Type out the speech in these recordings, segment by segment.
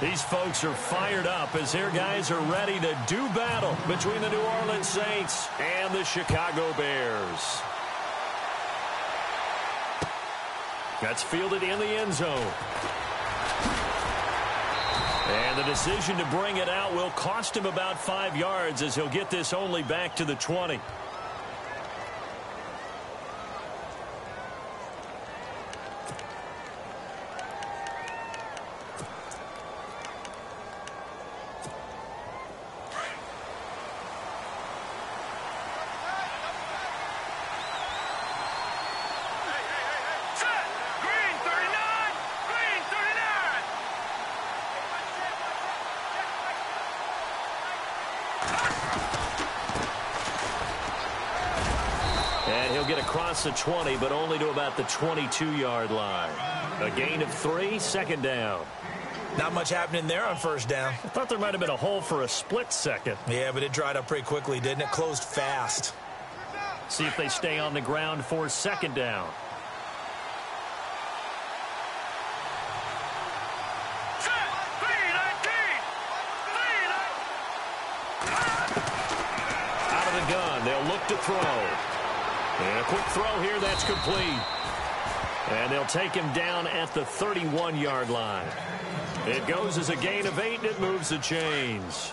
These folks are fired up as their guys are ready to do battle between the New Orleans Saints and the Chicago Bears. That's fielded in the end zone. And the decision to bring it out will cost him about 5 yards as he'll get this only back to the 20. And he'll get across the 20, but only to about the 22-yard line. A gain of 3, second down. Not much happening there on first down. I thought there might have been a hole for a split second. Yeah, but it dried up pretty quickly, didn't it? Closed fast. See if they stay on the ground for second down. Out of the gun, they'll look to throw. And a quick throw here, that's complete. And they'll take him down at the 31-yard line. It goes as a gain of 8, and it moves the chains.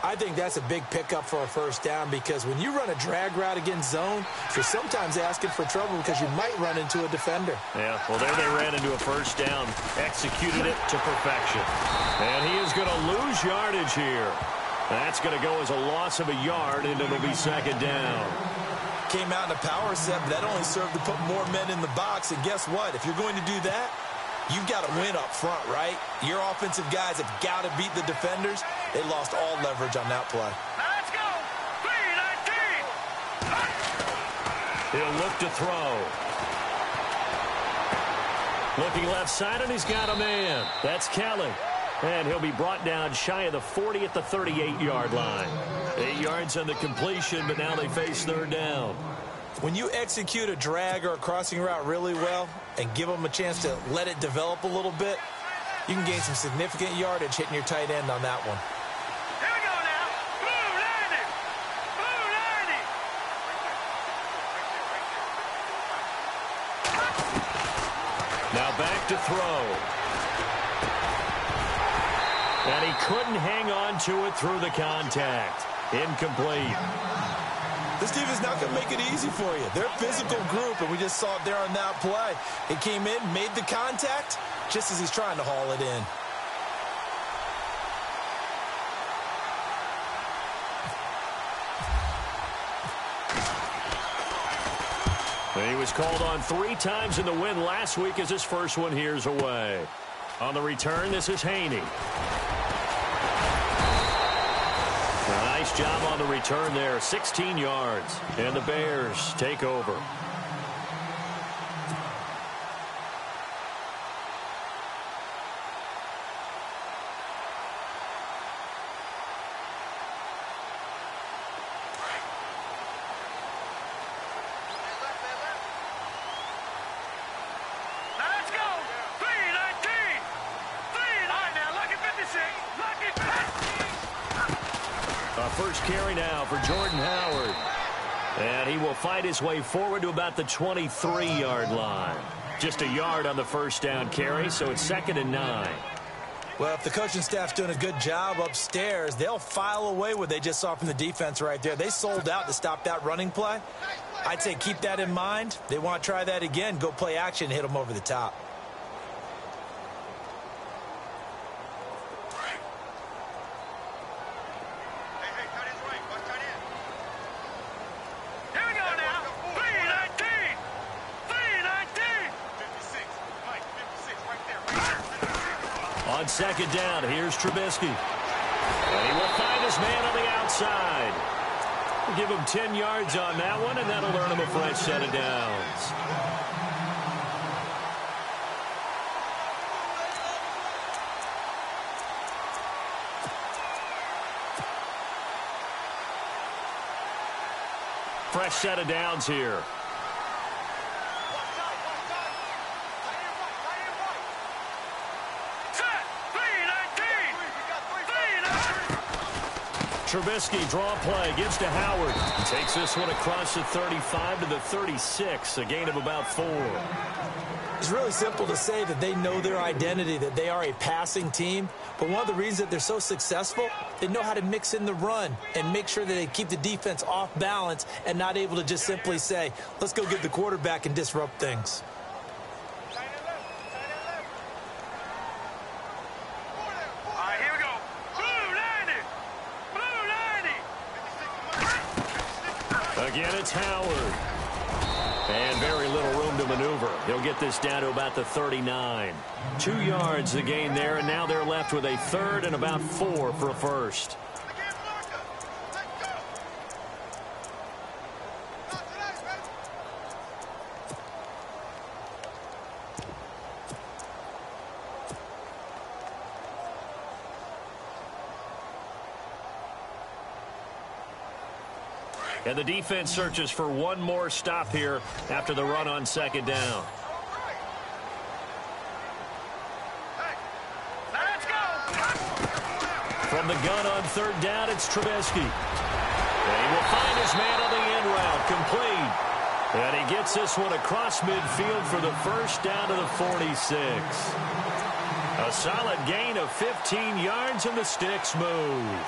I think that's a big pickup for a first down because when you run a drag route against zone, you're sometimes asking for trouble because you might run into a defender. Yeah, well, there they ran into a first down, executed it to perfection. And he is going to lose yardage here. That's going to go as a loss of a yard, and it'll be second down. Came out in a power set, but that only served to put more men in the box. And guess what? If you're going to do that, you've got to win up front, right? Your offensive guys have got to beat the defenders. They lost all leverage on that play. Let's go! 3-19! He'll look to throw. Looking left side, and he's got a man. That's Kelly. And he'll be brought down shy of the 40 at the 38-yard line. 8 yards on the completion, but now they face third down. When you execute a drag or a crossing route really well and give them a chance to let it develop a little bit, you can gain some significant yardage hitting your tight end on that one. Here we go now. Blue 90! Blue 90! Now back to throw. And he couldn't hang on to it through the contact. Incomplete. This team is not going to make it easy for you. They're a physical group, and we just saw it there on that play. He came in, made the contact, just as he's trying to haul it in. And he was called on 3 times in the win last week as his first one here's away. On the return, this is Haney. A nice job on the return there, 16 yards. And the Bears take over. Let's go! 3-19! 3! All right, now, lucky 56! Lucky 50! First carry now for Jordan Howard. And he will fight his way forward to about the 23-yard line. Just a yard on the first down carry, so it's 2nd and 9. Well, if the coaching staff's doing a good job upstairs, they'll file away what they just saw from the defense right there. They sold out to stop that running play. I'd say keep that in mind. They want to try that again, go play action, hit them over the top. On second down, here's Trubisky. And he will find his man on the outside. We'll give him 10 yards on that one, and that'll earn him a fresh set of downs. Fresh set of downs here. Set! 3-19! Trubisky, draw play, gives to Howard. Takes this one across the 35 to the 36, a gain of about 4. It's really simple to say that they know their identity, that they are a passing team. But one of the reasons that they're so successful, they know how to mix in the run and make sure that they keep the defense off balance and not able to just simply say, let's go get the quarterback and disrupt things. Again, it's Howard. And very little room to maneuver. He'll get this down to about the 39. 2 yards the gain there, and now they're left with a third and about 4 for a first. And the defense searches for one more stop here after the run on second down. From the gun on third down, it's Trubisky. And he will find his man on the end route, complete. And he gets this one across midfield for the first down to the 46. A solid gain of 15 yards, and the sticks move.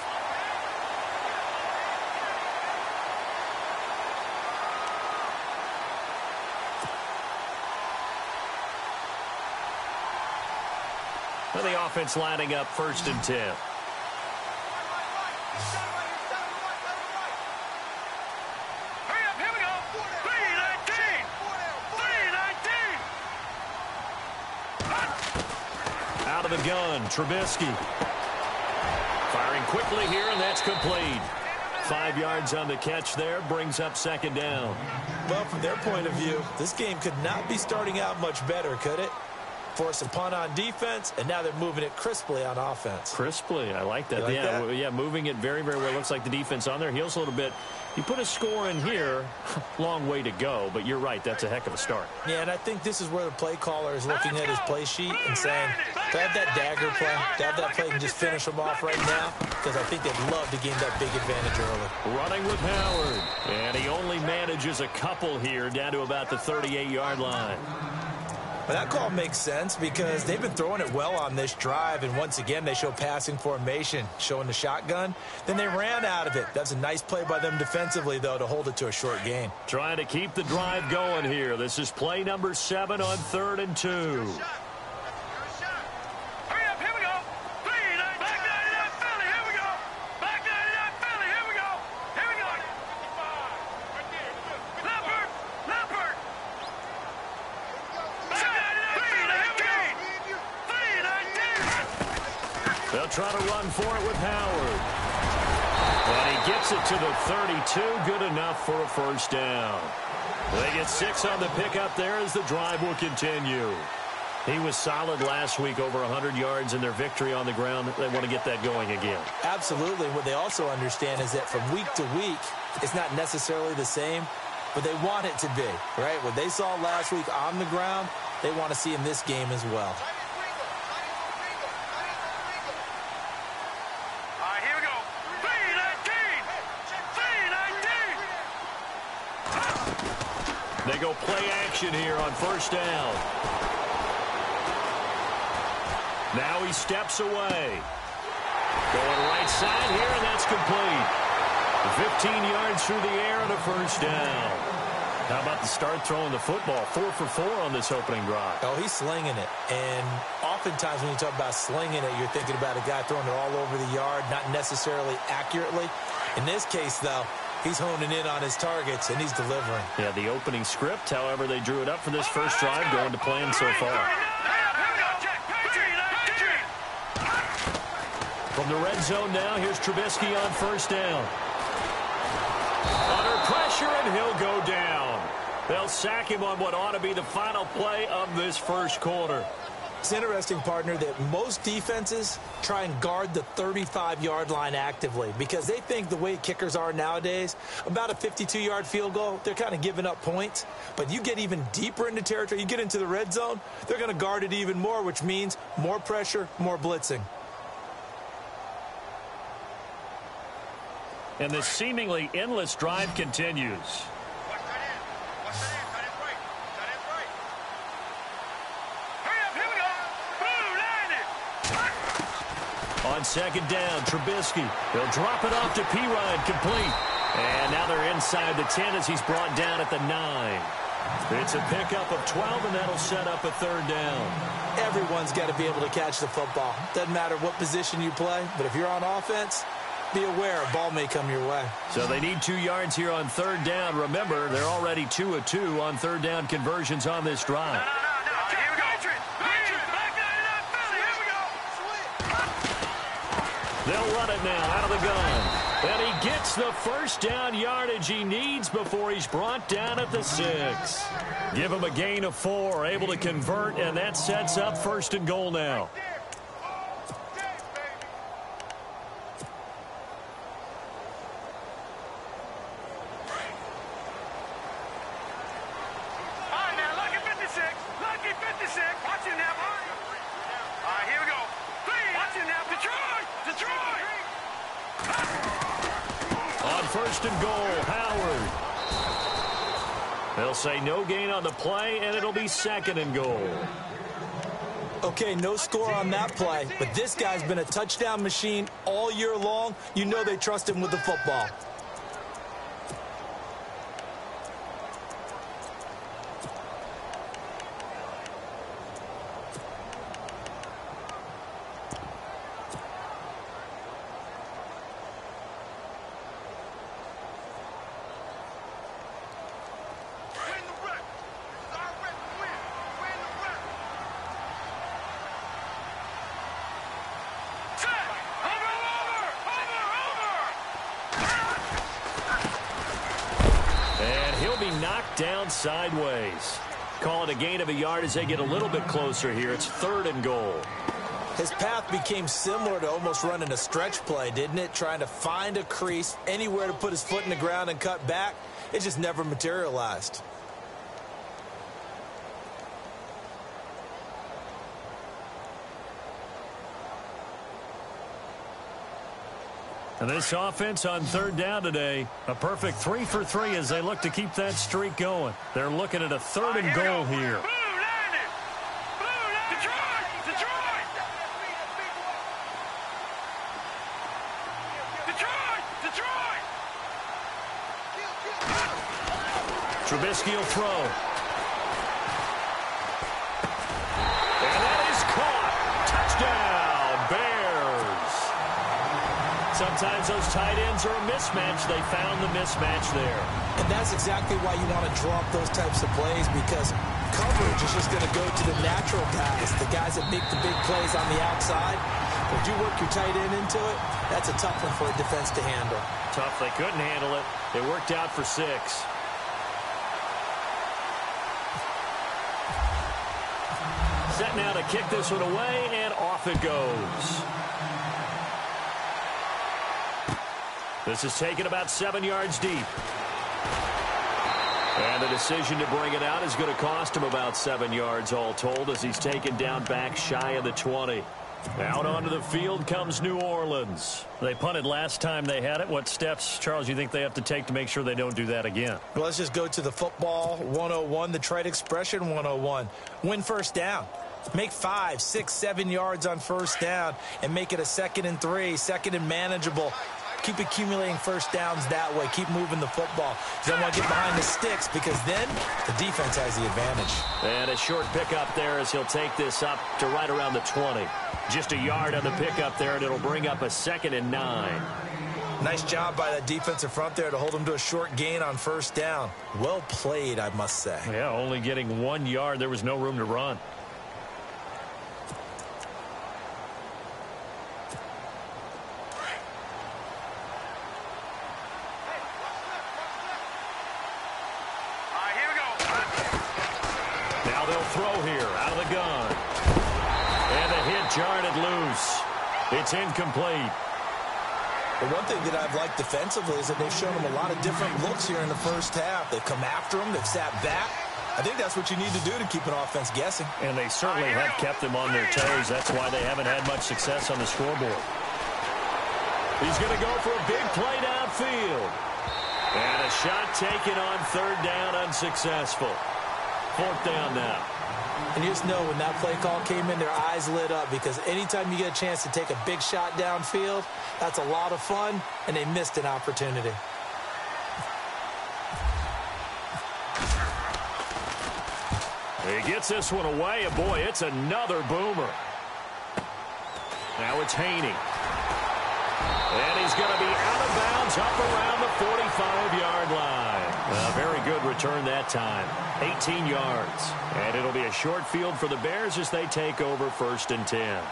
And the offense lining up 1st and 10. Hurry up, here we go. 319. 319. Out of the gun, Trubisky. Firing quickly here, and that's complete. 5 yards on the catch there, brings up second down. Well, from their point of view, this game could not be starting out much better, could it? Force a punt on defense, and now they're moving it crisply on offense. Crisply, I like that. You like that? Yeah, moving it very, very well. Looks like the defense on their heels a little bit. You put a score in here, long way to go, but you're right, that's a heck of a start. Yeah, and I think this is where the play caller is looking at his play sheet and saying, to have that dagger play, to have that play and just finish them off right now, because I think they'd love to gain that big advantage early. Running with Howard, and he only manages a couple here down to about the 38-yard line. But that call makes sense because they've been throwing it well on this drive, and once again they show passing formation, showing the shotgun. Then they ran out of it. That's a nice play by them defensively, though, to hold it to a short gain. Trying to keep the drive going here. This is play number 7 on 3rd and 2. They'll try to run for it with Howard. But he gets it to the 32. Good enough for a first down. They get 6 on the pickup there as the drive will continue. He was solid last week, over 100 yards in their victory on the ground. They want to get that going again. Absolutely. What they also understand is that from week to week, it's not necessarily the same, but they want it to be, right? What they saw last week on the ground, they want to see in this game as well. They go play action here on first down. Now he steps away. Going right side here, and that's complete. 15 yards through the air and a first down. How about the start throwing the football? 4 for 4 on this opening drive. Oh, he's slinging it. And oftentimes when you talk about slinging it, you're thinking about a guy throwing it all over the yard, not necessarily accurately. In this case, though, he's honing in on his targets, and he's delivering. Yeah, the opening script, however, they drew it up for this first drive, going to plan so far. From the red zone now, here's Trubisky on first down. Under pressure, and he'll go down. They'll sack him on what ought to be the final play of this first quarter. It's interesting, partner, that most defenses try and guard the 35-yard line actively because they think the way kickers are nowadays, about a 52-yard field goal, they're kind of giving up points. But you get even deeper into territory, you get into the red zone, they're going to guard it even more, which means more pressure, more blitzing. And this seemingly endless drive continues. On second down, Trubisky. He'll drop it off to P-Ryan, complete. And now they're inside the 10 as he's brought down at the 9. It's a pickup of 12, and that'll set up a third down. Everyone's got to be able to catch the football. Doesn't matter what position you play, but if you're on offense, be aware a ball may come your way. So they need 2 yards here on third down. Remember, they're already 2 of 2 on third down conversions on this drive. They'll run it now out of the gun. And he gets the first down yardage he needs before he's brought down at the 6. Give him a gain of 4, able to convert, and that sets up first and goal now. First and goal, Howard. They'll say no gain on the play, and it'll be second and goal. Okay, no score on that play, but this guy's been a touchdown machine all year long. You know they trust him with the football. Knocked down sideways. Call it a gain of a yard as they get a little bit closer here. It's third and goal. His path became similar to almost running a stretch play, didn't it? Trying to find a crease, anywhere to put his foot in the ground and cut back. It just never materialized. And this offense on third down today, a perfect 3 for 3 as they look to keep that streak going. They're looking at a third and goal here. Trubisky will throw. And that is caught. Touchdown, Bears. Sometimes those tight ends are a mismatch. They found the mismatch there. And that's exactly why you want to draw up those types of plays, because coverage is just going to go to the natural guys, the guys that make the big plays on the outside. If you work your tight end into it, that's a tough one for a defense to handle. Tough. They couldn't handle it. It worked out for 6. Set now to kick this one away, and off it goes. This is taken about 7 yards deep. And the decision to bring it out is going to cost him about 7 yards all told as he's taken down back shy of the 20. Out onto the field comes New Orleans. They punted last time they had it. What steps, Charles, you think they have to take to make sure they don't do that again? Well, let's just go to the football 101, the trade expression 101. Win first down. Make 5, 6, 7 yards on first down and make it a 2nd and 3, 2nd and manageable. Keep accumulating first downs that way. Keep moving the football. You don't want to get behind the sticks because then the defense has the advantage. And a short pickup there as he'll take this up to right around the 20. Just a yard on the pickup there, and it'll bring up a 2nd and 9. Nice job by that defensive front there to hold him to a short gain on first down. Well played, I must say. Yeah, only getting 1 yard. There was no room to run. Throw here out of the gun. And the hit jarred it loose. It's incomplete. The one thing that I've liked defensively is that they've shown him a lot of different looks here in the first half. They've come after him. They've sat back. I think that's what you need to do to keep an offense guessing. And they certainly have kept them on their toes. That's why they haven't had much success on the scoreboard. He's going to go for a big play downfield. And a shot taken on third down, unsuccessful. Fourth down now. And you just know when that play call came in, their eyes lit up, because anytime you get a chance to take a big shot downfield, that's a lot of fun, and they missed an opportunity. He gets this one away, and boy, it's another boomer. Now it's Haney. And he's going to be out of bounds up around the 45-yard line. A very good return that time. 18 yards. And it'll be a short field for the Bears as they take over 1st and 10.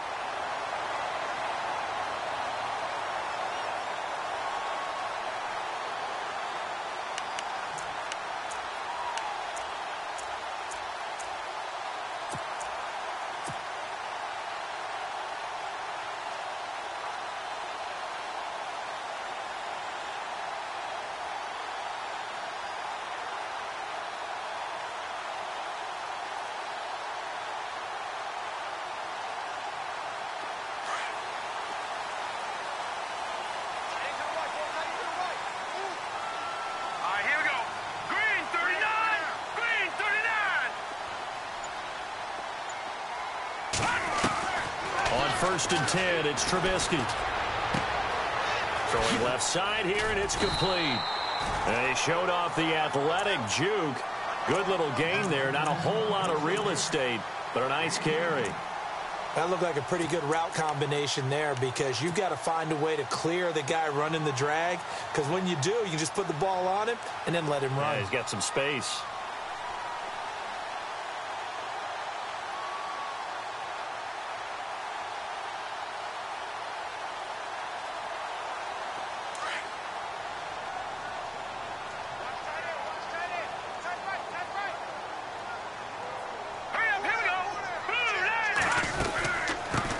On 1st and 10, it's Trubisky. Throwing left side here, and it's complete. And he showed off the athletic juke. Good little gain there. Not a whole lot of real estate, but a nice carry. That looked like a pretty good route combination there, because you've got to find a way to clear the guy running the drag, because when you do, you just put the ball on him and then let him run. Yeah, he's got some space.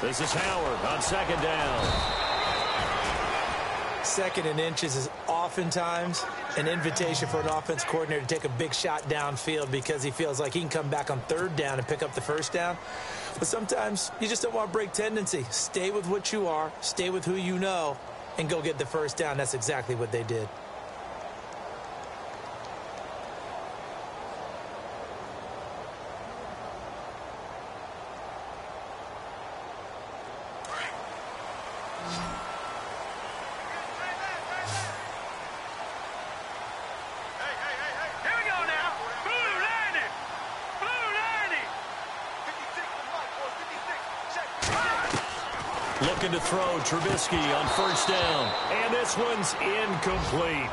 This is Howard on 2nd down. 2nd and inches is oftentimes an invitation for an offense coordinator to take a big shot downfield, because he feels like he can come back on 3rd down and pick up the 1st down. But sometimes you just don't want to break tendency. Stay with what you are, stay with who you know, and go get the 1st down. That's exactly what they did. Looking to throw, Trubisky on 1st down. And this one's incomplete.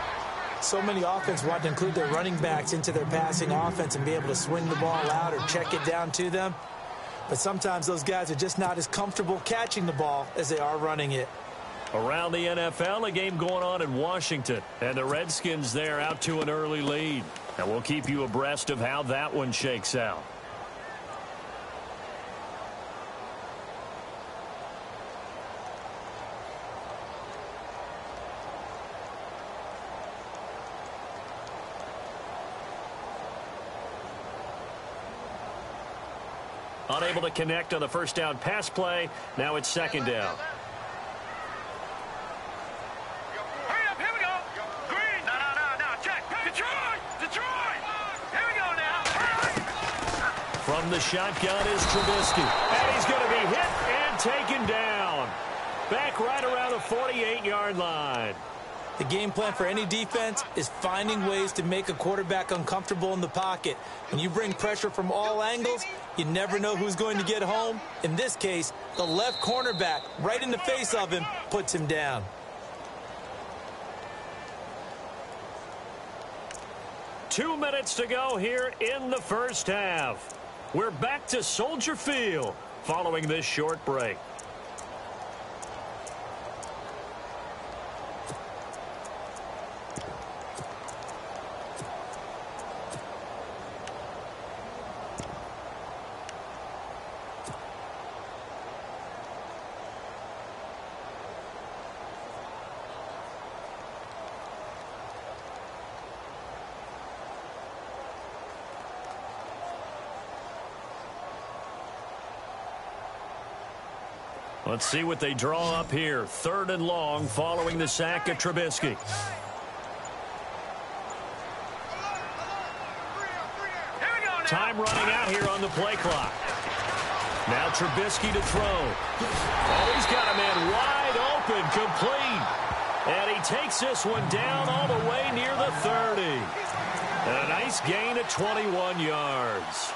So many offenses want to include their running backs into their passing offense and be able to swing the ball out or check it down to them. But sometimes those guys are just not as comfortable catching the ball as they are running it. Around the NFL, a game going on in Washington. And the Redskins there out to an early lead. And we'll keep you abreast of how that one shakes out. Unable to connect on the 1st down pass play. Now it's 2nd down. Hurry up, here we go. Green. No. Check. Detroit. Here we go now. From the shotgun is Trubisky. And he's going to be hit and taken down. Back right around the 48-yard line. The game plan for any defense is finding ways to make a quarterback uncomfortable in the pocket. When you bring pressure from all angles, you never know who's going to get home. In this case, the left cornerback, right in the face of him, puts him down. Two minutes to go here in the 1st half. We're back to Soldier Field following this short break. Let's see what they draw up here. 3rd and long following the sack of Trubisky. Time running out here on the play clock. Now Trubisky to throw. Oh, he's got a man wide open, complete. And he takes this one down all the way near the 30. And a nice gain of 21 yards.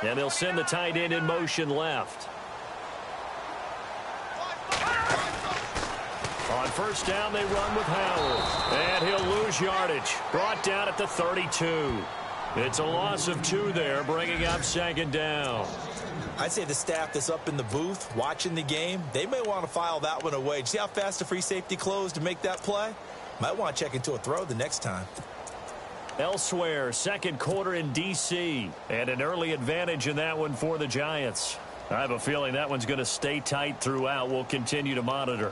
And they'll send the tight end in motion left. On 1st down, they run with Howard. And he'll lose yardage. Brought down at the 32. It's a loss of 2 there, bringing up 2nd down. I'd say the staff that's up in the booth watching the game, they may want to file that one away. See how fast the free safety closed to make that play? Might want to check into a throw the next time. Elsewhere, 2nd quarter in D.C. And an early advantage in that one for the Giants. I have a feeling that one's going to stay tight throughout. We'll continue to monitor.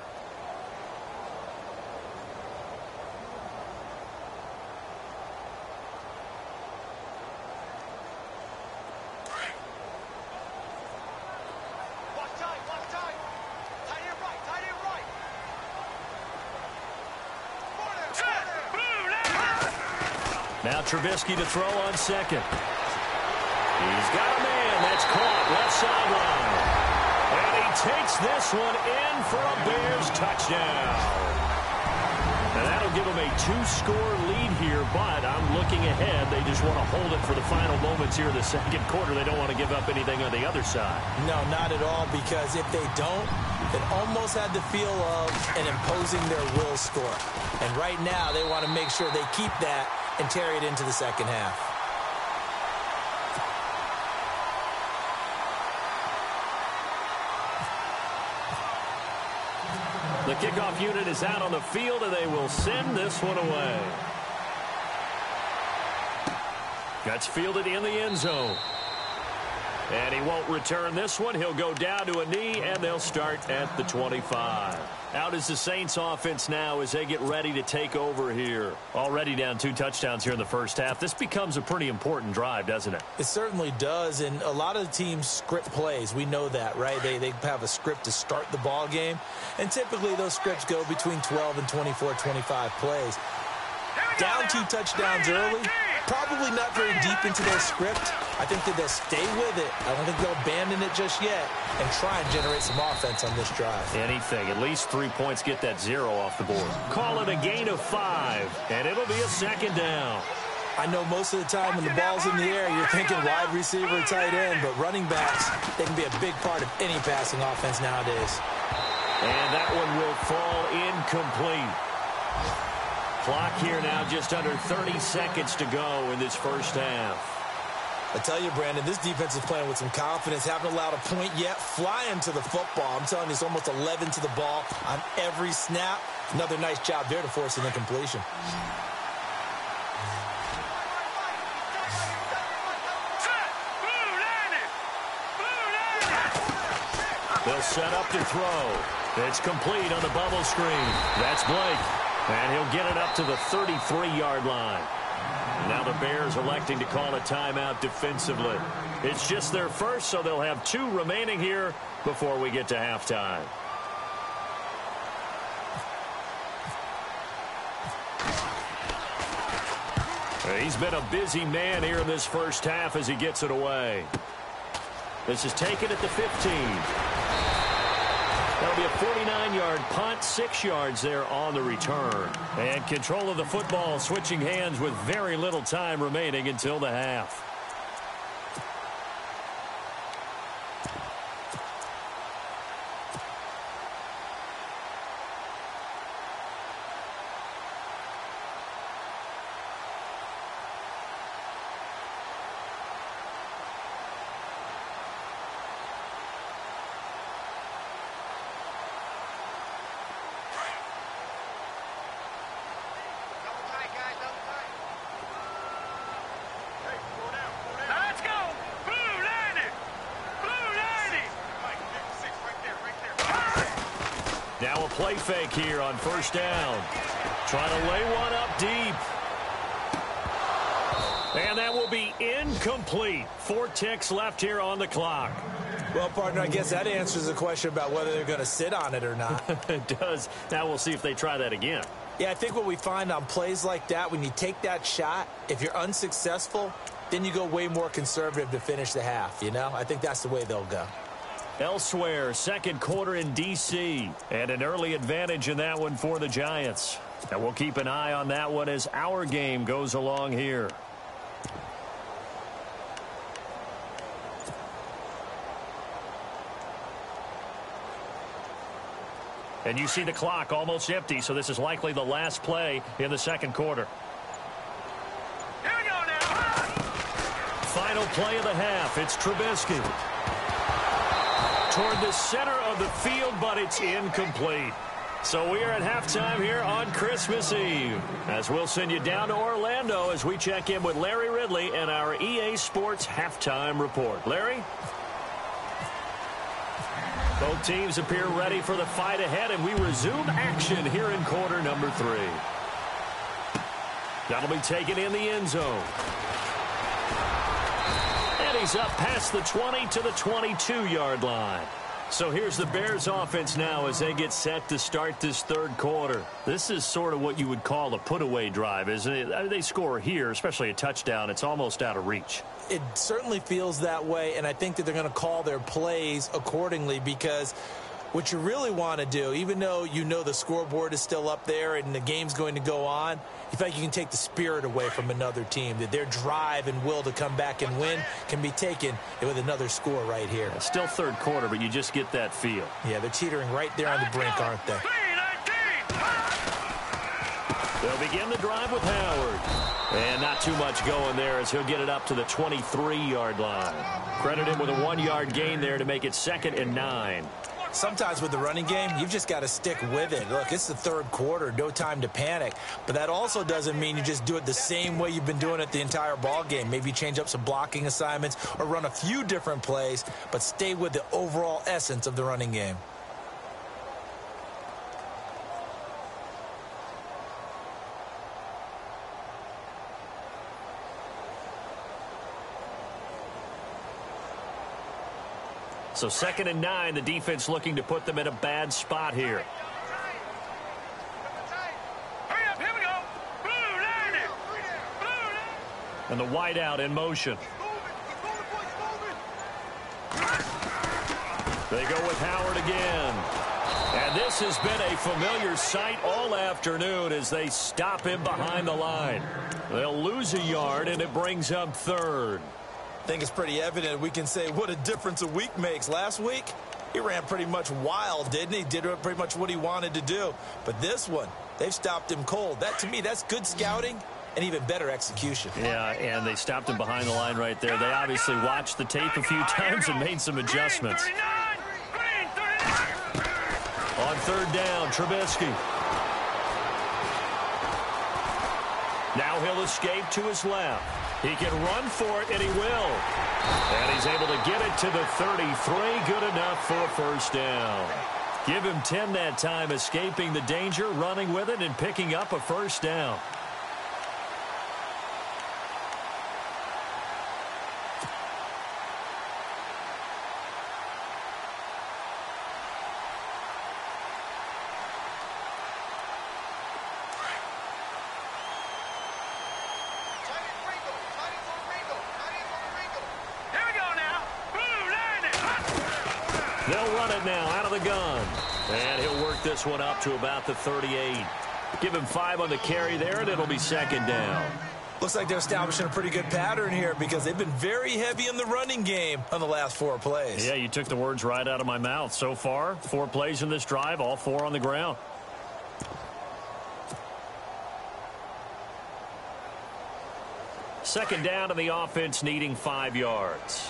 Now Trubisky to throw on 2nd. He's got a man. That's caught left sideline. And he takes this one in for a Bears touchdown. And that'll give them a 2-score lead here, but I'm looking ahead. They just want to hold it for the final moments here in the 2nd quarter. They don't want to give up anything on the other side. No, not at all, because if they don't, it almost had the feel of an imposing their will score. And right now, they want to make sure they keep that and carry it into the 2nd half. The kickoff unit is out on the field, and they will send this one away. Gets fielded in the end zone. And he won't return this one. He'll go down to a knee, and they'll start at the 25. Out is the Saints offense now as they get ready to take over here. Already down 2 touchdowns here in the 1st half. This becomes a pretty important drive, doesn't it? It certainly does, and a lot of the teams script plays. We know that, right? They have a script to start the ball game, and typically those scripts go between 12 and 24, 25 plays. Down 2 touchdowns early, probably not very deep into their script. I think that they'll stay with it. I don't think they'll abandon it just yet and try and generate some offense on this drive. Anything. At least 3 points get that 0 off the board. Call it a gain of 5, and it'll be a 2nd down. I know most of the time when the ball's in the air, you're thinking wide receiver, tight end, but running backs, they can be a big part of any passing offense nowadays. And that one will fall incomplete. Clock here now just under 30 seconds to go in this 1st half. I tell you, Brandon, this defense is playing with some confidence. Haven't allowed a point yet. Flying to the football. I'm telling you, it's almost 11 to the ball on every snap. Another nice job there to force an incompletion. They'll set up to throw. It's complete on the bubble screen. That's Blake. And he'll get it up to the 33-yard line. Now the Bears electing to call a timeout defensively. It's just their first, so they'll have 2 remaining here before we get to halftime. He's been a busy man here in this 1st half as he gets it away. This is taken at the 15. That'll be a 49-yard punt, 6 yards there on the return. And control of the football, switching hands with very little time remaining until the half. Now a play fake here on first down. Trying to lay one up deep. And that will be incomplete. 4 ticks left here on the clock. Well, partner, I guess that answers the question about whether they're going to sit on it or not. It does. Now we'll see if they try that again. Yeah, I think what we find on plays like that, when you take that shot, if you're unsuccessful, then you go way more conservative to finish the half, you know? I think that's the way they'll go. Elsewhere, second quarter in D.C. And an early advantage in that one for the Giants. And we'll keep an eye on that one as our game goes along here. And you see the clock almost empty, so this is likely the last play in the second quarter. Here we go now. Final play of the half. It's Trubisky. Toward the center of the field, but it's incomplete. So we are at halftime here on Christmas Eve. As we'll send you down to Orlando as we check in with Larry Ridley and our EA Sports halftime report. Larry? Both teams appear ready for the fight ahead, and we resume action here in quarter number 3. That'll be taken in the end zone. And he's up past the 20 to the 22-yard line. So here's the Bears offense now as they get set to start this third quarter. This is sort of what you would call a put-away drive, isn't it? I mean, they score here, especially a touchdown. It's almost out of reach. It certainly feels that way, and I think that they're going to call their plays accordingly, because what you really want to do, even though you know the scoreboard is still up there and the game's going to go on, you feel like you can take the spirit away from another team, that their drive and will to come back and win can be taken with another score right here. Still third quarter, but you just get that feel. Yeah, they're teetering right there on the brink, aren't they? They'll begin the drive with Howard. And not too much going there as he'll get it up to the 23-yard line. Credit him with a 1-yard gain there to make it 2nd and 9. Sometimes with the running game, you've just got to stick with it. Look, it's the third quarter, no time to panic. But that also doesn't mean you just do it the same way you've been doing it the entire ball game. Maybe change up some blocking assignments or run a few different plays, but stay with the overall essence of the running game. So 2nd and 9, the defense looking to put them in a bad spot here. Hurry up, here we go. Blue line it. Blue line. And the wideout in motion. They go with Howard again. And this has been a familiar sight all afternoon as they stop him behind the line. They'll lose a yard, and it brings up 3rd. I think it's pretty evident we can say what a difference a week makes. Last week, he ran pretty much wild, didn't he? Did pretty much what he wanted to do. But this one, they've stopped him cold. That, to me, that's good scouting and even better execution. Yeah, and they stopped him behind the line right there. They obviously watched the tape a few times and made some adjustments. On 3rd down, Trubisky. Now he'll escape to his left. He can run for it, and he will. And he's able to get it to the 33. Good enough for a first down. Give him 10 that time, escaping the danger, running with it, and picking up a first down. They'll run it now out of the gun. And he'll work this one up to about the 38. Give him 5 on the carry there, and it'll be 2nd down. Looks like they're establishing a pretty good pattern here because they've been very heavy in the running game on the last 4 plays. Yeah, you took the words right out of my mouth. So far, 4 plays in this drive, all 4 on the ground. Second down, and the offense needing 5 yards.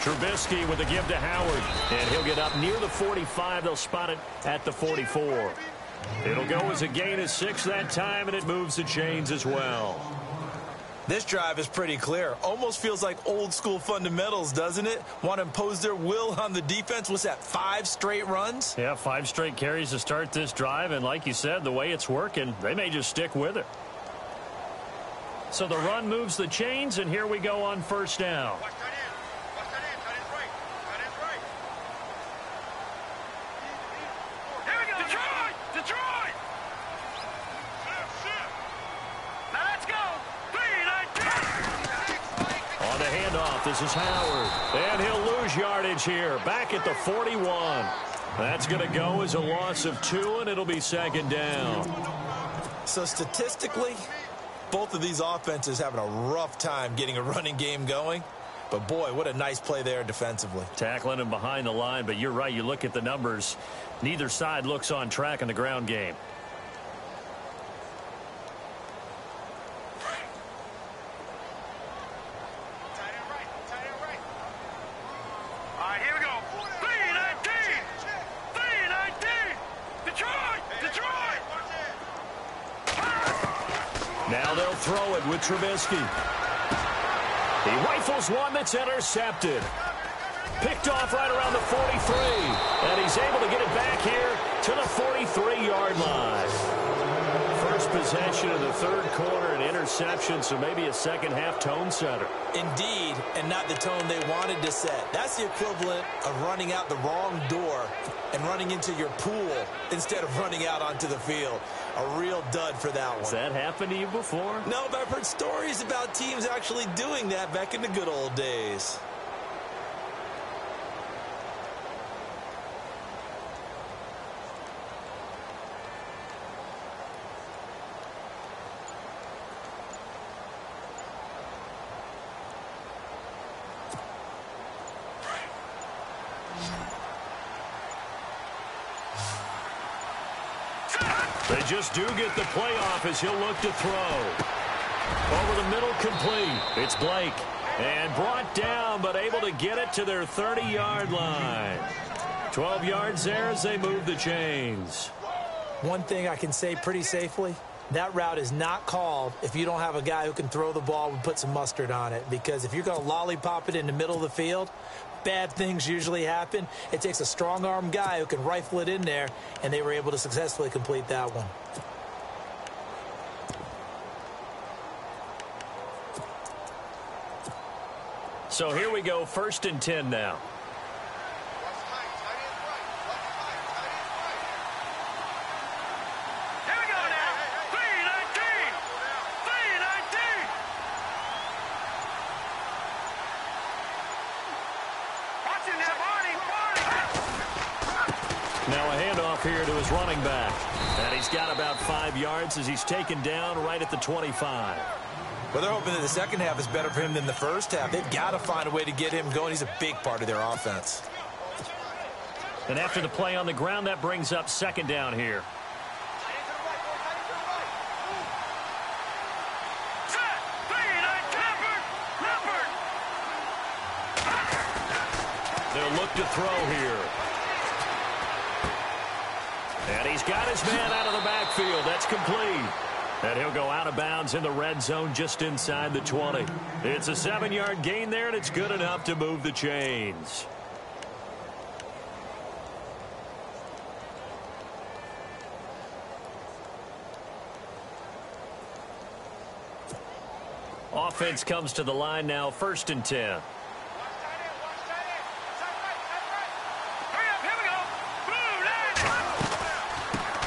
Trubisky with a give to Howard, and he'll get up near the 45. They'll spot it at the 44. It'll go as a gain of 6 that time, and it moves the chains as well. This drive is pretty clear. Almost feels like old school fundamentals, doesn't it? Want to impose their will on the defense. What's that, 5 straight runs? Yeah, 5 straight carries to start this drive. And like you said, the way it's working, they may just stick with it. So the run moves the chains, and here we go on first down. Watch that in. Watch that in. That is right. That is right. Here we go. Detroit! Detroit! Now let's go. 3-19. On the handoff, this is Howard. And he'll lose yardage here. Back at the 41. That's going to go as a loss of 2, and it'll be second down. So statistically, both of these offenses having a rough time getting a running game going. But, boy, what a nice play there defensively. Tackling him behind the line, but you're right. You look at the numbers. Neither side looks on track in the ground game. All right, here we go. 3-19. 3-19. Detroit! Detroit! Now they'll throw it with Trubisky. He rifles one that's intercepted. Picked off right around the 43. And he's able to get it back here to the 43-yard line. First possession of the third quarter, an interception, so maybe a second-half tone setter. Indeed, and not the tone they wanted to set. That's the equivalent of running out the wrong door and running into your pool instead of running out onto the field. A real dud for that one. Has that happened to you before? No, but I've heard stories about teams actually doing that back in the good old days. They just do get the playoff as he'll look to throw. Over the middle, complete. It's Blake. And brought down, but able to get it to their 30-yard line. 12 yards there as they move the chains. One thing I can say pretty safely, that route is not called if you don't have a guy who can throw the ball and put some mustard on it. Because if you're going to lollipop it in the middle of the field, bad things usually happen. It takes a strong-arm guy who can rifle it in there, and they were able to successfully complete that one. So here we go, 1st and 10 now. Here we go now. 3-19. 3-19. Watching that, Barney. Now a handoff here to his running back. And he's got about 5 yards as he's taken down right at the 25. Well, they're hoping that the second half is better for him than the first half. They've got to find a way to get him going. He's a big part of their offense. And after the play on the ground, that brings up second down here. They'll look to throw here. And he's got his man out of the backfield. That's complete. And he'll go out of bounds in the red zone just inside the 20. It's a 7-yard gain there, and it's good enough to move the chains. Offense comes to the line now, 1st and 10.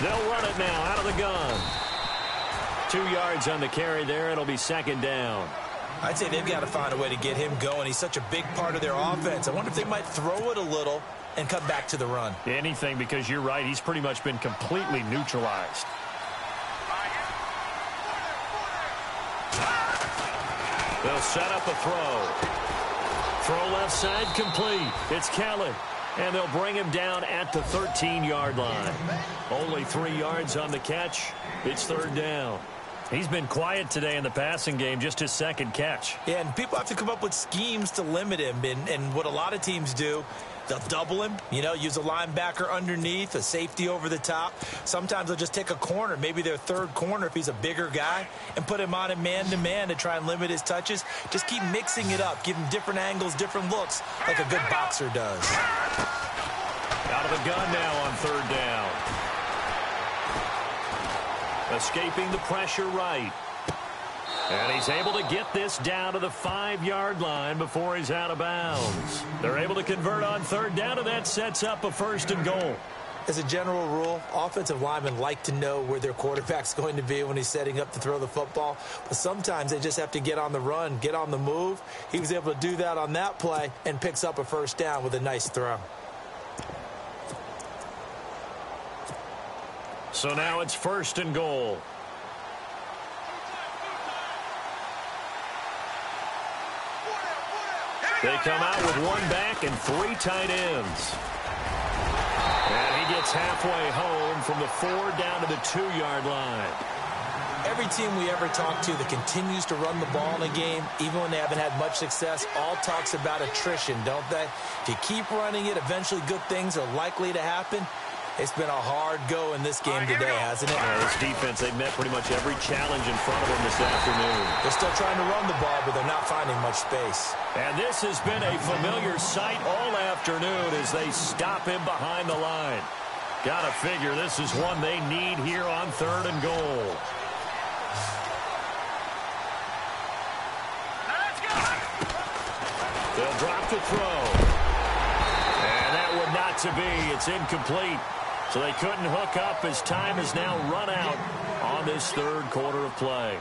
They'll run it now out of the gun. 2 yards on the carry there. It'll be second down. I'd say they've got to find a way to get him going. He's such a big part of their offense. I wonder if they might throw it a little and come back to the run. Anything, because you're right. He's pretty much been completely neutralized. They'll set up a throw. Throw left side complete. It's Kelly. And they'll bring him down at the 13-yard line. Only 3 yards on the catch. It's third down. He's been quiet today in the passing game, just his second catch. Yeah, and people have to come up with schemes to limit him. And what a lot of teams do, they'll double him, use a linebacker underneath, a safety over the top. Sometimes they'll just take a corner, maybe their third corner if he's a bigger guy, and put him on a man-to-man to try and limit his touches. Just keep mixing it up, give him different angles, different looks, like a good boxer does. Out of the gun now on third down. Escaping the pressure right. And he's able to get this down to the 5-yard line before he's out of bounds. They're able to convert on third down, and that sets up a 1st and goal. As a general rule, offensive linemen like to know where their quarterback's going to be when he's setting up to throw the football. But sometimes they just have to get on the run, get on the move. He was able to do that on that play and picks up a 1st down with a nice throw. So now it's 1st and goal. They come out with 1 back and 3 tight ends. And he gets halfway home from the 4 down to the 2-yard line. Every team we ever talk to that continues to run the ball in a game, even when they haven't had much success, all talks about attrition, don't they? If you keep running it, eventually good things are likely to happen. It's been a hard go in this game today, hasn't it? Yeah, this defense, they've met pretty much every challenge in front of them this afternoon. They're still trying to run the ball, but they're not finding much space. And this has been a familiar sight all afternoon as they stop him behind the line. Gotta figure this is one they need here on 3rd and goal. They'll drop the throw. And that would not to be. It's incomplete. So they couldn't hook up as time has now run out on this 3rd quarter of play.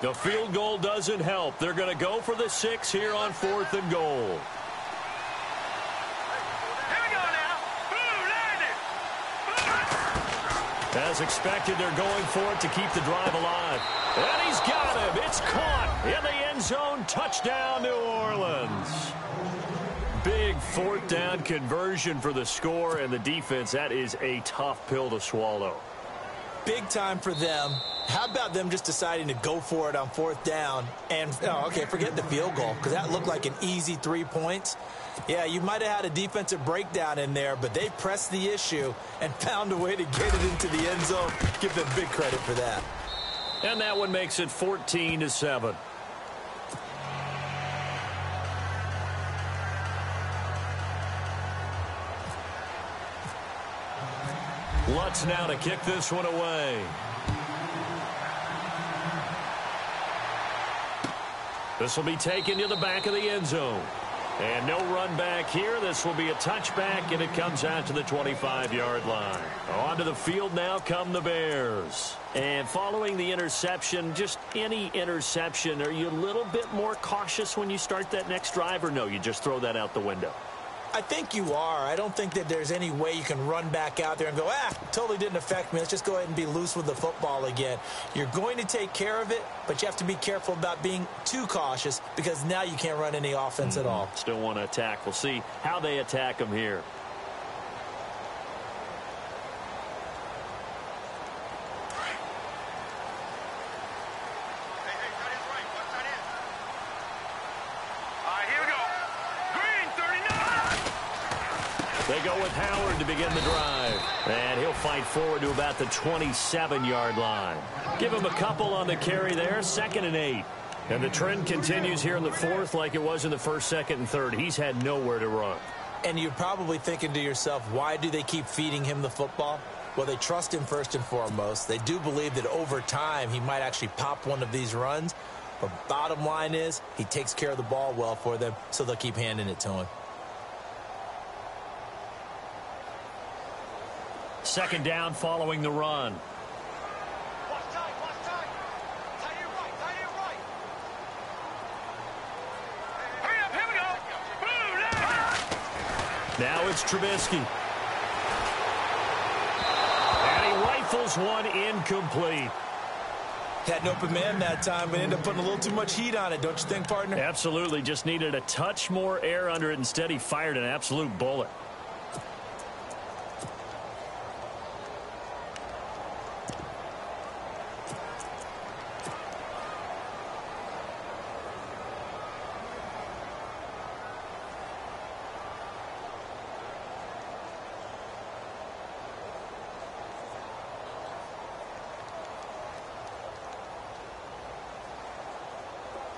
The field goal doesn't help. They're going to go for the 6 here on 4th and goal. Here we go now. Boom, landed. As expected, they're going for it to keep the drive alive. And he's got him. It's caught in the end zone. Touchdown, New Orleans. Big 4th down conversion for the score, and the defense, that is a tough pill to swallow. Big time for them. How about them just deciding to go for it on 4th down and, okay, forget the field goal because that looked like an easy 3 points. Yeah, you might have had a defensive breakdown in there, but they pressed the issue and found a way to get it into the end zone. Give them big credit for that. And that one makes it 14-7. Lutz now to kick this one away. This will be taken to the back of the end zone. And no run back here. This will be a touchback, and it comes out to the 25-yard line. Onto the field now come the Bears. And following the interception, just any interception, are you a little bit more cautious when you start that next drive, or no, you just throw that out the window? I think you are. I don't think that there's any way you can run back out there and go, totally didn't affect me. Let's just go ahead and be loose with the football again. You're going to take care of it, but you have to be careful about being too cautious because now you can't run any offense at all. Still want to attack. We'll see how they attack them here. They go with Howard to begin the drive. And he'll fight forward to about the 27-yard line. Give him a couple on the carry there, 2nd and 8. And the trend continues here in the 4th like it was in the 1st, 2nd, and 3rd. He's had nowhere to run. And you're probably thinking to yourself, why do they keep feeding him the football? Well, they trust him first and foremost. They do believe that over time he might actually pop one of these runs. But bottom line is he takes care of the ball well for them, so they'll keep handing it to him. 2nd down following the run. Watch time, watch time. Tight end right, tight end right. Now it's Trubisky. And he rifles one incomplete. Had an open man that time, but ended up putting a little too much heat on it, don't you think, partner? Absolutely. Just needed a touch more air under it. Instead, he fired an absolute bullet.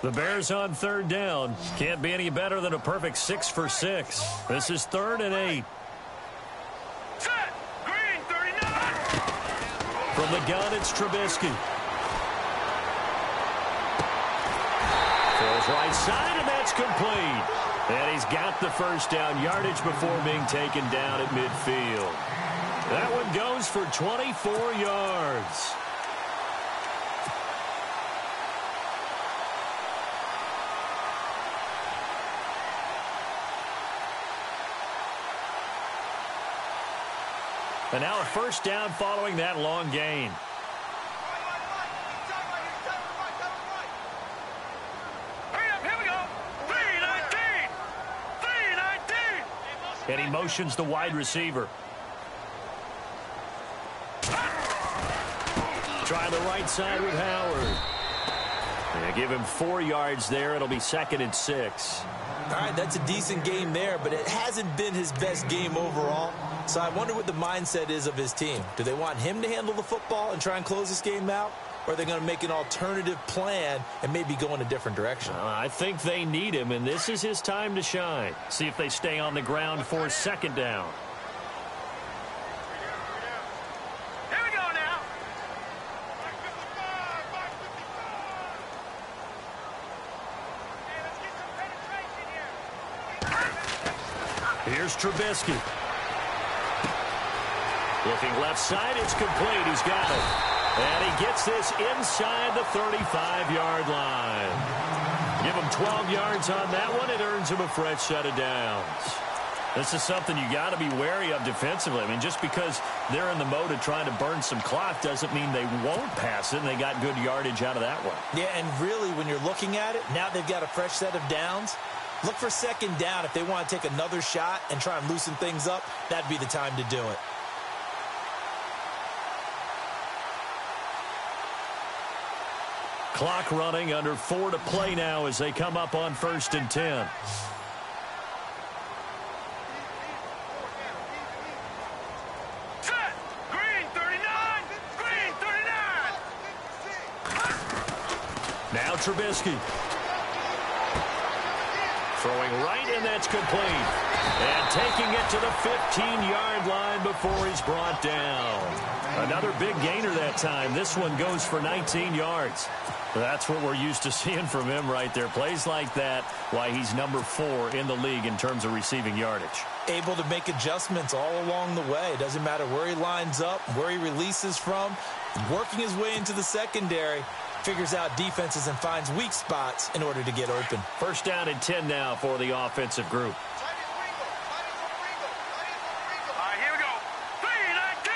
The Bears on third down. Can't be any better than a perfect 6 for 6. This is 3rd and 8. Set. Green, 39. From the gun, it's Trubisky. Throws right side, and that's complete. And he's got the first down yardage before being taken down at midfield. That one goes for 24 yards. And now a first down following that long gain. Hurry up, here we go. 319. 319. And he motions the wide receiver. Trying the right side with Howard. And give him 4 yards there. It'll be 2nd and 6. All right, that's a decent game there, but it hasn't been his best game overall. So I wonder what the mindset is of his team. Do they want him to handle the football and try and close this game out? Or are they going to make an alternative plan and maybe go in a different direction? I think they need him, and this is his time to shine. See if they stay on the ground for 2nd down. Here we go now. Here's Trubisky. Looking left side, it's complete. He's got it. And he gets this inside the 35-yard line. Give him 12 yards on that one. It earns him a fresh set of downs. This is something you got to be wary of defensively. I mean, just because they're in the mode of trying to burn some clock doesn't mean they won't pass it, and they got good yardage out of that one. Yeah, and really, when you're looking at it, now they've got a fresh set of downs. Look for 2nd down. If they want to take another shot and try and loosen things up, that'd be the time to do it. Clock running, under 4 to play now as they come up on 1st and 10. Set. Green, 39. Green, 39. Now Trubisky. Throwing right, and that's complete. And taking it to the 15-yard line before he's brought down. Another big gainer that time. This one goes for 19 yards. That's what we're used to seeing from him right there. Plays like that, why he's number 4 in the league in terms of receiving yardage. Able to make adjustments all along the way. It doesn't matter where he lines up, where he releases from. Working his way into the secondary. Figures out defenses and finds weak spots in order to get open. First down and 10 now for the offensive group. All right, here we go. 319.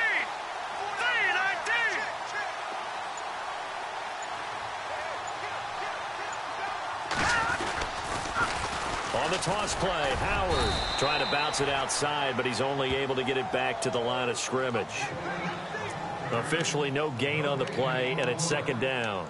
319. On the toss play, Howard trying to bounce it outside, but he's only able to get it back to the line of scrimmage. Officially no gain on the play, and it's 2nd down.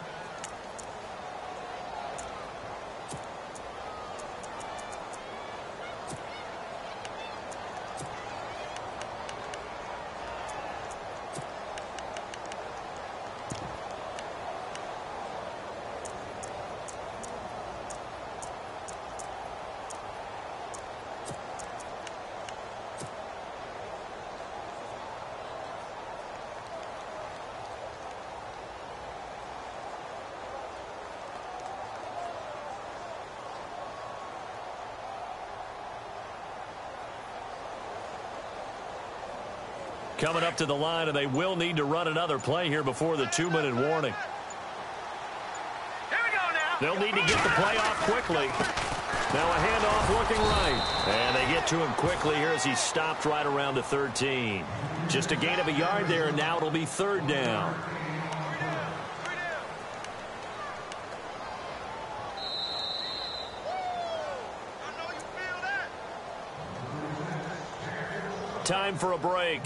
Coming up to the line, and they will need to run another play here before the 2-minute warning. Here we go now. They'll need to get the play off quickly. Now a handoff looking right. And they get to him quickly here as he stopped right around the 13. Just a gain of a yard there, and now it'll be 3rd down. Time for a break.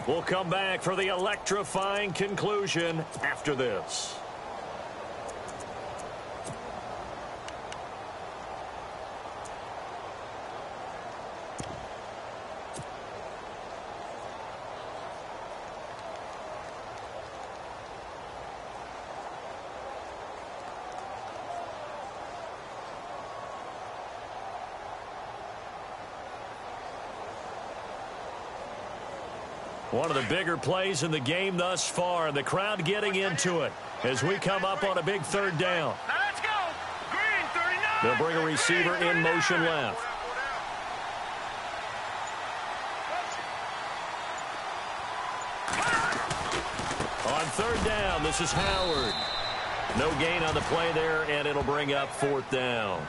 We'll come back for the electrifying conclusion after this. One of the bigger plays in the game thus far. The crowd getting into it as we come up on a big 3rd down. Now let's go. Green, 39. They'll bring a receiver in motion left. On 3rd down, this is Howard. No gain on the play there, and it'll bring up 4th down.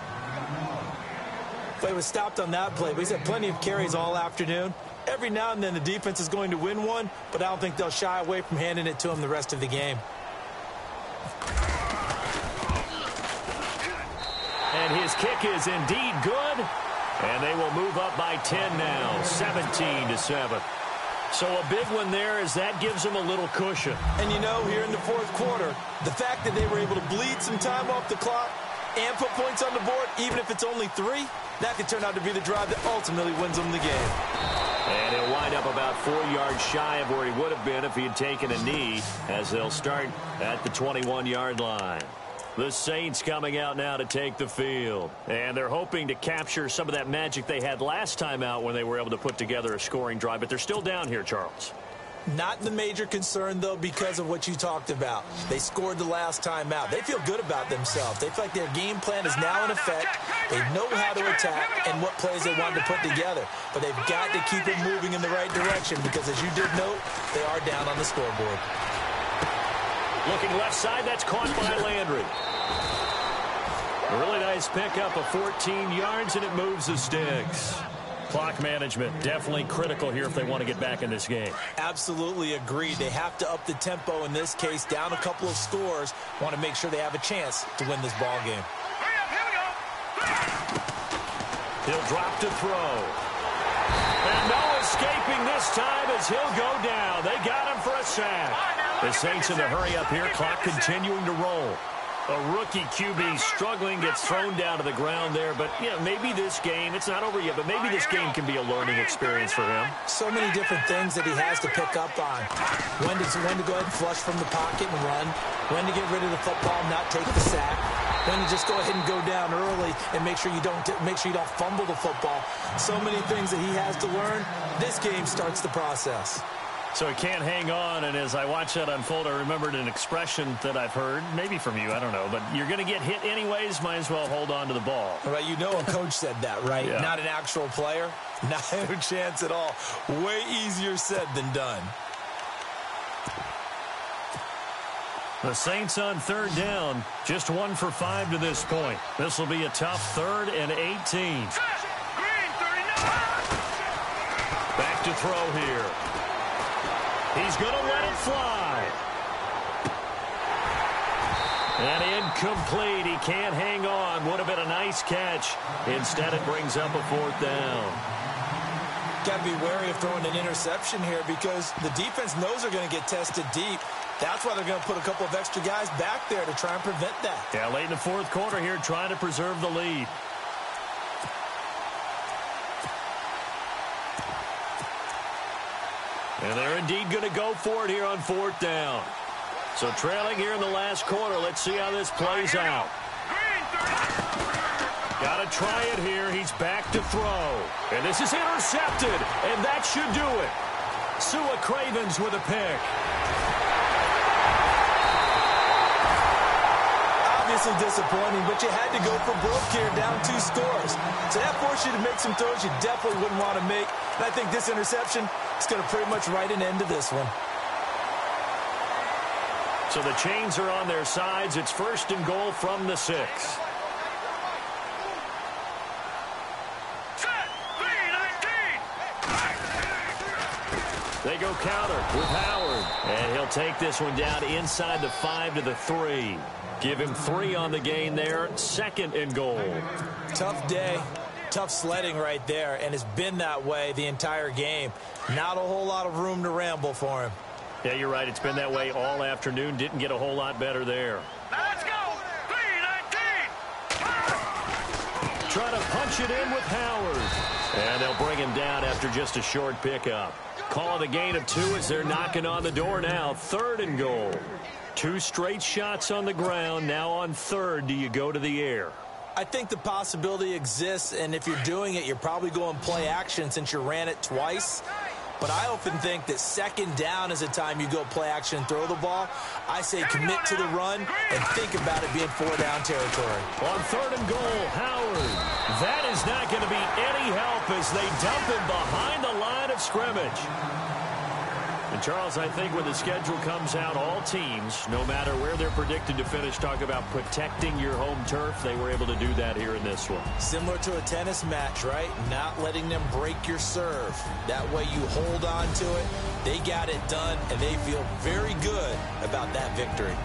Play was stopped on that play, but he's had plenty of carries all afternoon. Every now and then the defense is going to win one, but I don't think they'll shy away from handing it to him the rest of the game. And his kick is indeed good. And they will move up by 10 now, 17-7. So a big one there as that gives them a little cushion. And you know, here in the 4th quarter, the fact that they were able to bleed some time off the clock and put points on the board, even if it's only 3, that could turn out to be the drive that ultimately wins them the game. And he'll wind up about 4 yards shy of where he would have been if he had taken a knee, as they'll start at the 21-yard line. The Saints coming out now to take the field. And they're hoping to capture some of that magic they had last time out when they were able to put together a scoring drive. But they're still down here, Charles. Not the major concern, though, because of what you talked about. They scored the last time out. They feel good about themselves. They feel like their game plan is now in effect. They know how to attack and what plays they want to put together. But they've got to keep it moving in the right direction because, as you did note, they are down on the scoreboard. Looking left side, that's caught by Landry. A really nice pickup of 14 yards, and it moves the sticks. Clock management definitely critical here if they want to get back in this game. Absolutely agreed. They have to up the tempo in this case, down a couple of scores. Want to make sure they have a chance to win this ball game. He'll drop to throw. And no escaping this time as he'll go down. They got him for a sack. The Saints in the hurry up here, clock continuing to roll. A rookie QB struggling, gets thrown down to the ground there. But, yeah, maybe this game, it's not over yet, but maybe this game can be a learning experience for him. So many different things that he has to pick up on. When to go ahead and flush from the pocket and run. When to get rid of the football, not take the sack. When to just go ahead and go down early and make sure you don't fumble the football. So many things that he has to learn. This game starts the process. So he can't hang on, and as I watch that unfold, I remembered an expression that I've heard, maybe from you, I don't know, but you're going to get hit anyways, might as well hold on to the ball. Right, you know a coach said that, right? Yeah. Not an actual player. Not a chance at all. Way easier said than done. The Saints on 3rd down, just 1 for 5 to this point. This will be a tough 3rd and 18. Back to throw here. He's going to let it fly. And incomplete. He can't hang on. Would have been a nice catch. Instead, it brings up a 4th down. Got to be wary of throwing an interception here because the defense knows they're going to get tested deep. That's why they're going to put a couple of extra guys back there to try and prevent that. Yeah, late in the 4th quarter here, trying to preserve the lead. And they're indeed going to go for it here on 4th down. So trailing here in the last quarter. Let's see how this plays out. Got to try it here. He's back to throw. And this is intercepted. And that should do it. Sua Cravens with a pick. Obviously disappointing, but you had to go for broke here, down 2 scores. So that forced you to make some throws you definitely wouldn't want to make. And I think this interception is going to pretty much write an end to this one. So the chains are on their sides. It's 1st and goal from the 6. They go counter with Howard. And he'll take this one down inside the 5 to the 3. Give him 3 on the gain there. 2nd and goal. Tough day. Tough sledding right there, and it's been that way the entire game. Not a whole lot of room to ramble for him. Yeah, you're right. It's been that way all afternoon. Didn't get a whole lot better there. Now let's go. 3-19. Trying to punch it in with Howard. And they'll bring him down after just a short pickup. Call it a gain of 2 as they're knocking on the door now. 3rd and goal. 2 straight shots on the ground. Now on 3rd, do you go to the air? I think the possibility exists, and if you're doing it, you're probably going play action since you ran it twice. But I often think that 2nd down is a time you go play action and throw the ball. I say commit to the run and think about it being 4-down territory. On 3rd and goal, Howard. That is not going to be any help as they dump him behind the line of scrimmage. And, Charles, I think when the schedule comes out, all teams, no matter where they're predicted to finish, talk about protecting your home turf. They were able to do that here in this one. Similar to a tennis match, right? Not letting them break your serve. That way you hold on to it. They got it done, and they feel very good about that victory.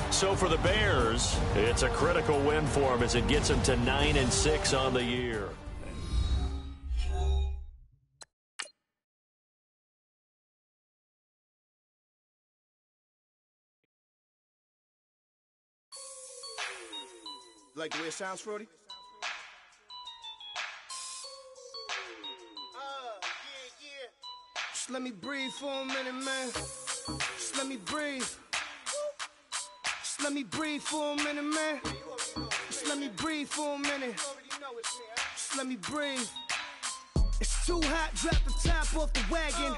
So for the Bears, it's a critical win for them as it gets them to 9-6 on the year. Like the way it sounds, Frody? Yeah. Just let me breathe for a minute, man. Just let me breathe. Just let me breathe for a minute, man. Just let me breathe for a minute. Just let me breathe. It's too hot, drop the top off the wagon.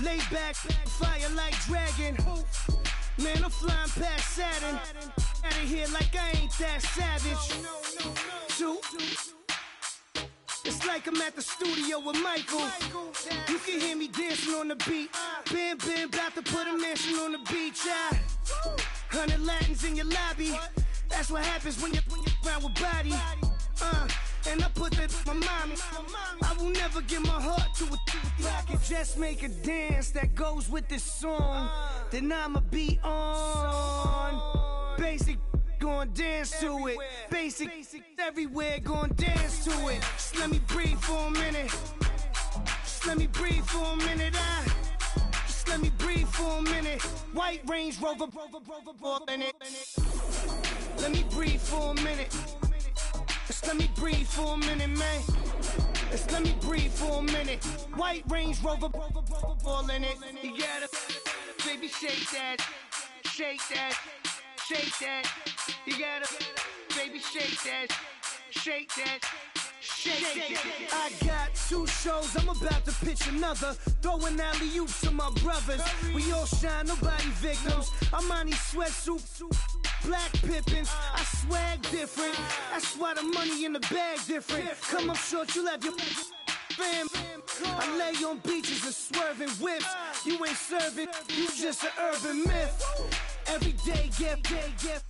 Lay back, fire like dragon. Man, I'm flying past Saturn. Out of here like I ain't that savage. Two. It's like I'm at the studio with Michael. You can hear me dancing on the beat. Bam, about to put a mansion on the beach. 100 Latins in your lobby. That's what happens when you're around with body. And I put that in my mommy. I will never give my heart to a I can just make a dance that goes with this song. Then I'ma be on. Basic, gon' dance to it. Basic, everywhere, gon' dance to it. Just let me breathe for a minute. Just let me breathe for a minute. Just let me breathe for a minute. White Range Rover, in it. Let me breathe for a minute. Just let me breathe for a minute, man. Just let me breathe for a minute. White Range Rover, in it. You gotta, baby, shake that, shake that. Shake that, you gotta, baby, shake that, shake that, shake that. I got 2 shows, I'm about to pitch another. Throwing alley-oops to my brothers. We all shine, nobody victims. I'm on these sweatsuits, black Pippins. I swag different, that's why the money in the bag different. Come up short, you'll have your fam. I lay on beaches and swerving whips. You ain't serving, you just an urban myth. Every day, get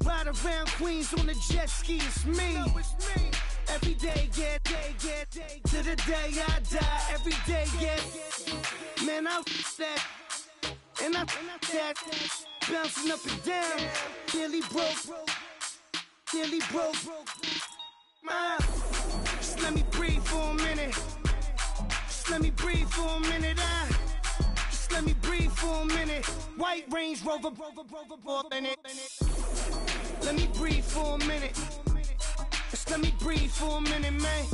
ride around Queens on a jet ski, it's me. Every day, get to the day I die. Every day, get, man, I that, and I that, bouncing up and down. Nearly broke. Just let me breathe for a minute. Just let me breathe for a minute. Let me breathe for a minute. White Range Rover, in it. Let me breathe for a minute. Just let me breathe for a minute, man.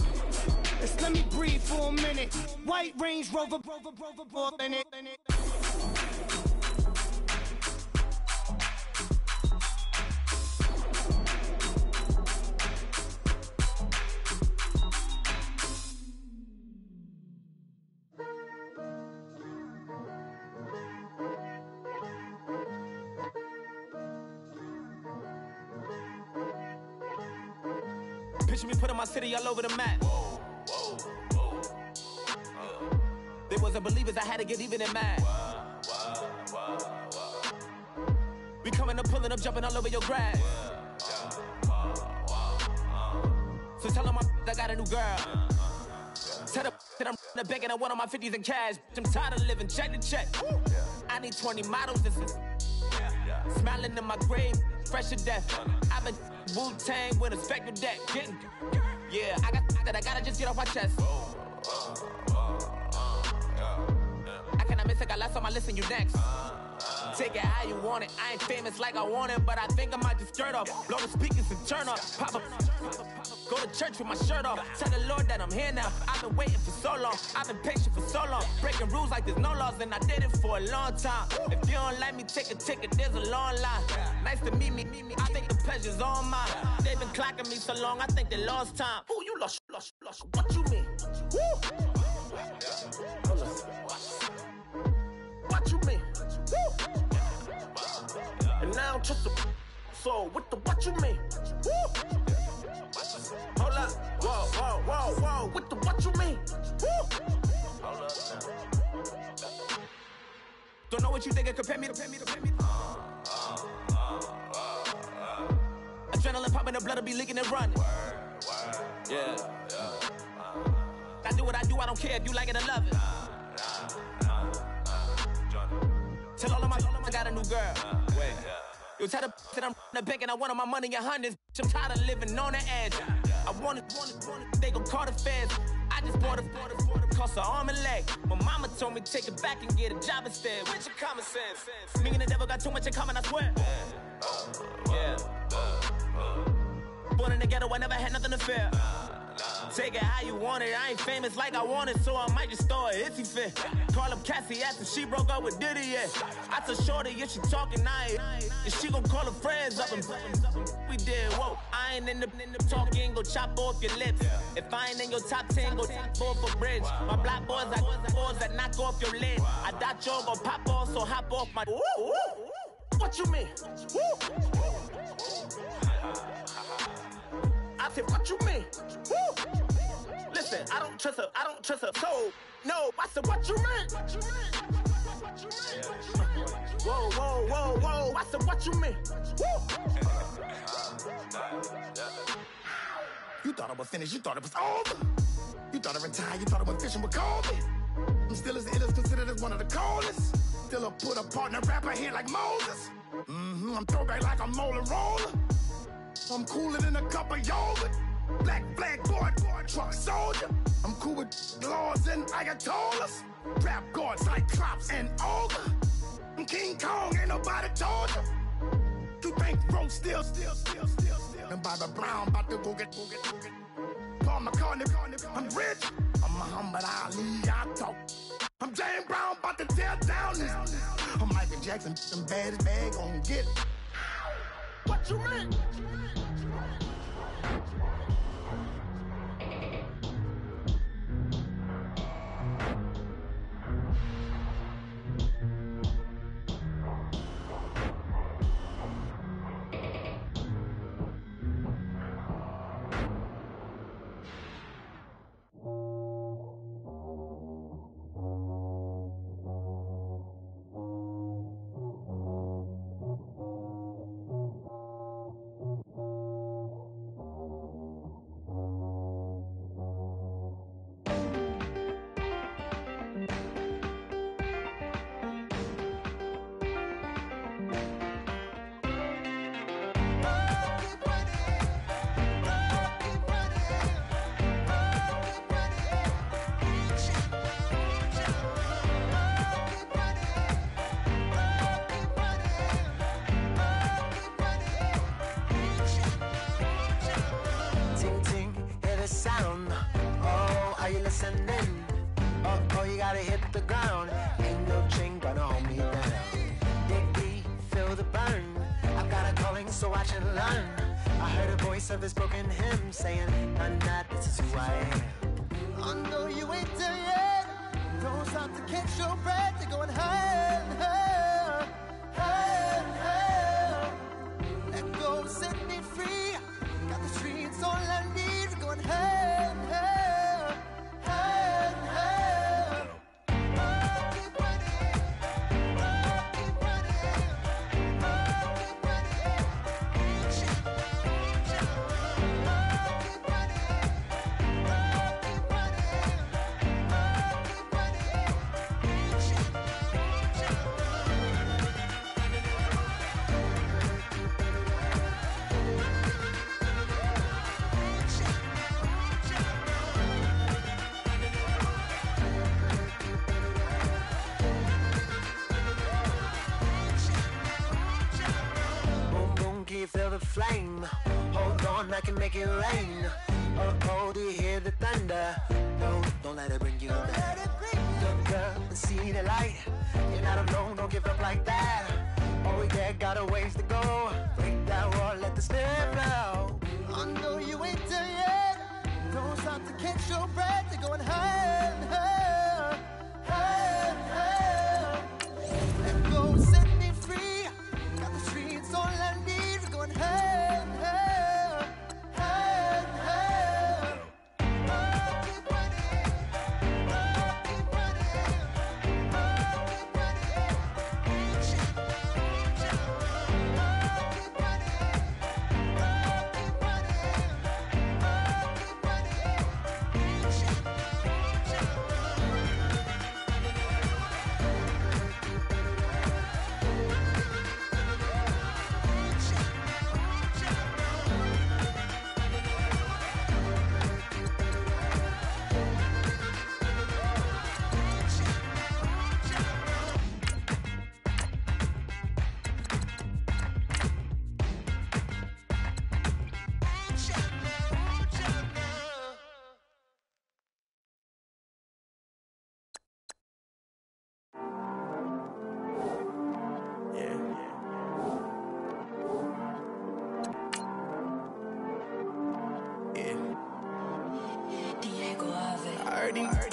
Just let me breathe for a minute. White Range Rover, in it. Picture me putting my city all over the map. They wasn't believers, I had to get even in mad. We coming up, pulling up, jumping all over your grass. So tell them I got a new girl. Tell the that I'm the bank and I want all my 50s in cash. I'm tired of living check to check. I need 20 models. This is smiling in my grave, fresh to death. I've been Wu-Tang with a spectral deck. Getting, yeah, I gotta just get off my chest. I cannot miss it, got last on my list and you next. Take it how you want it. I ain't famous like I want it, but I think I might just skirt off. Blow the speakers and turn up. Pop up. Go to church with my shirt off. Tell the Lord that I'm here now. I've been waiting for so long. I've been patient for so long. Breaking rules like there's no laws, and I did it for a long time. If you don't like me, take a ticket. There's a long line. Nice to meet me. I think the pleasure's all mine. They've been clocking me so long, I think they lost time. Ooh, you lost. What you mean? Woo! What you mean? Woo! And now I'm just a so what you mean? Woo! Hold up, whoa, what you mean? Woo! Hold up now. Don't know what you think, compare me to. Adrenaline popping, the blood will be leaking and running. Yeah. I do what I do, I don't care if you like it or love it. Tell all of my I got a new girl. Wait. You tell the that I'm the bank and I want all my money in hundreds. I'm tired of living on the edge. I want it, they gon' call the feds. I just bought a cost an arm and leg. My mama told me take it back and get a job instead. With your common sense. Me and the devil got too much in common, I swear. Yeah. Born in the ghetto, I never had nothing to fear. Take it how you want it. I ain't famous like I want it, so I might just throw a iffy fit. Call up Cassie after she broke up with Diddy, yeah. I told Shorty, if she talking, if she gon' call her friends up and we did, whoa. I ain't in the talking, go chop off your lips. If I ain't in your top 10, go top 4 for bridge. My black boys, I got boys that knock off your lid. I thought y'all gon' pop off, so hop off my. What you mean? I said, what you mean? Woo! Listen, I don't trust her, so, no, I said, what you mean? Whoa, I said, what you mean? Woo! You thought I was finished, you thought it was over. You thought I retired, you thought I went fishing with Kobe. I'm still as ill as considered as one of the coldest. Still a put a partner rapper here like Moses. I'm throwback like a molar roller. I'm cooler than a cup of yogurt. Black flag board, truck soldier. I'm cool with laws and Ayatollahs. Rap gods like Cyclops and Ogre. I'm King Kong, ain't nobody told you. You think road still. And Bobby Brown about to go get. Paul McCartney, I'm rich. I'm Muhammad Ali, I talk. I'm James Brown, about to tear down this. I'm Michael Jackson, them bad as bad gon' get. What you mean? Of his broken hymn saying, I'm not, this is who I am. I know you ain't there yet. Don't stop to catch your breath. You're going higher and higher, higher and higher. Let go, set me free. Got the streets, all I need. Going higher and higher, higher and higher. Keep running, keep running, keep running. Keep running. can make it rain. Oh, do you hear the thunder? No, don't let it bring you down. Look up and see the light. You're not alone, don't give up like that. Oh yeah, got a ways to go. Break that wall, let the spirit flow. I know you ain't done yet. Don't stop to catch your breath. You're going higher and higher, higher and higher. Let go, set me free. Got the streets all I need. We're going higher and higher, higher and higher. Oh, keep running. Oh, keep running. Oh, keep running. Keep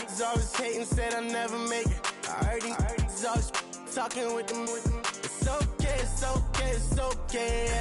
He's always hating, said I'll never make it. I heard he's always talking with them. It's okay, it's okay, it's okay.